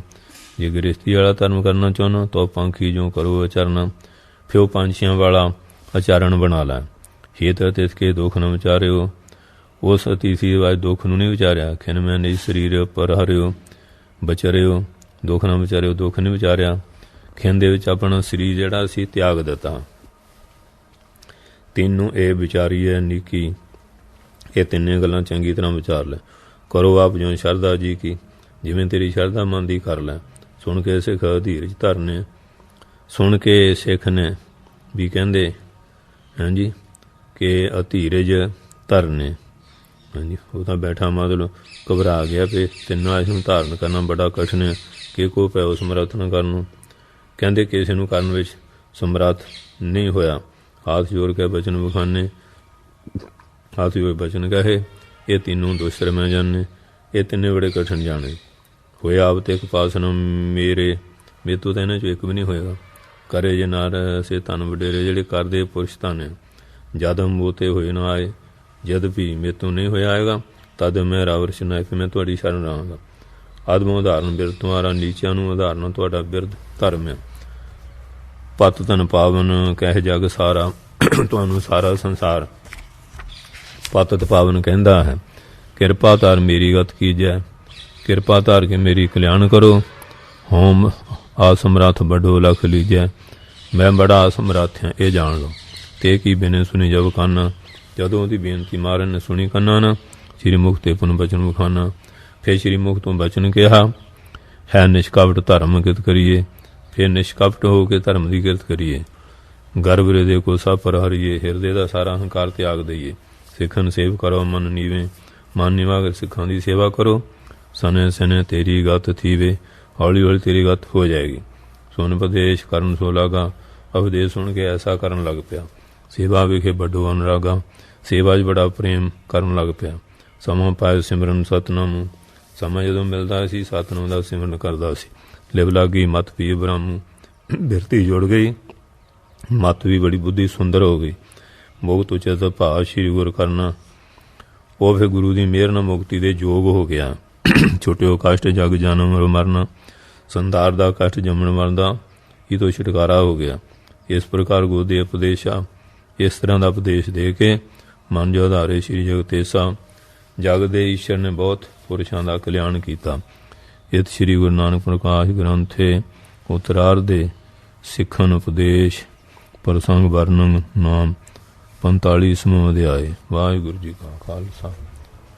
जे गृहस्थी वाला धर्म करना चाहना, तो पंखी जो करो आचरना, फ्यो पंछियां वाला आचरण बना लै। हेत तिसके दुख न विचारियो, उस अतिथि वाज दुख नूं नहीं विचारिया। खिन मैं निज शरीर पर हरियो बचरियो, दुख न विचारियो, दुख नहीं विचारिया। खिन दे विच अपना शरीर जिहड़ा सी त्याग दिता। तीनों ये विचारीए नीकी, ये तिन्ने गल्लां चंगी तरह विचार लै। करो आप जो शरदा जी की, जिवें तेरी शरदा मन दी कर लै। सुन के सिख धीरज धरने, सुन के सिख ने भी कहंदे हैं जी कि धीरज धरने। हाँ जी, वो तो बैठा मतलब घबरा गया भी तिन्नों इसनूं धारण करना बड़ा कठिन है, कि को पै उस समर्थ न करनूं। कहंदे किसी नूं करन विच समर्थ नहीं होया। हाथ जोड़ के बचन विखाने, हाथ जोड़ बचन कहे, ये तीनों दुष्कर मैं जाने, ये तिन्ने बड़े कठिन जाने। होया अब तक पास न मेरे तो इन्हां चों एक भी नहीं होएगा। करे जे नार से धन वडेरे, जिहड़े करदे पुरुष धन है। जद मोते होए ना आए, जद भी मेरे तो नहीं होया आएगा, तद मैं रावरश नायक मैं तुहाडी शरण रहांगा। आदम उदाहरण बिरध तुम्हारा, नीचिਆਂ ਨੂੰ उदाहरण तुहाडा बिरध धर्म है। पत धन पावन कह जग सारा, तुहानू सारा संसार पतत पावन कहंदा है। किरपा धार मेरी गत कीजै, किरपा धार के मेरी कल्याण करो। होम आसमरथ बड़ो लख लीजै, मैं बड़ा असमरथ हाँ ये जान लो। ते की बिने सुनी जब खाना, जदों दी बेनती मारन ने सुनी कन्ना ना। श्री मुख ते पुन बचन विखाना, फिर श्री मुख तो बचन कहा है निष्कपट धर्म कित करिए। फिर निष्कपट हो के धर्म की किरत करिए। गर्भ हृदय को सब पर हरिए, हृदय का सारा अहंकार त्याग दईए। सिखन सेव करो मन नीवे, मन नीवा कर सिखां की सेवा करो। सने सने तेरी गत थीवे, हौली हौली तेरी गत हो जाएगी। सुन उपदेश करन सो लागा, उपदेश सुन के ऐसा करन लग पिया। सेवा विखे बड़ो अनुरागा, सेवा च बड़ा प्रेम करन लग पिया। समा पाए सिमरन सतनाम, समा जदों मिलता सी सतनाम का सिमरन करता सी। लिव लागी मत पी ब्रह्म, बिरती जुड़ गई, मत भी बड़ी बुद्धि सुंदर हो गई। बहुत उचित भाव श्री गुर करना, वो फिर गुरु की मेहर न मुक्ति दे योग हो गया। छुट्टियो कष्ट जग जन्म मरना, संसार का कष्ट जमन मरदा ही तो छुटकारा हो गया। इस प्रकार गुरु दे उपदेशा, इस तरह का उपदेश दे के मन जो आधारे श्री जगतेसा, जग दे ईश्वर ने बहुत पुरुषों का कल्याण किया। इत श्री गुरु नानक प्रकाश ग्रंथे उत्तरार्धे सिखन उपदेश प्रसंग वर्णन नाम 45वां अध्याय। वाहिगुरू जी का खालसा,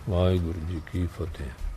वाहिगुरू जी की फतेह।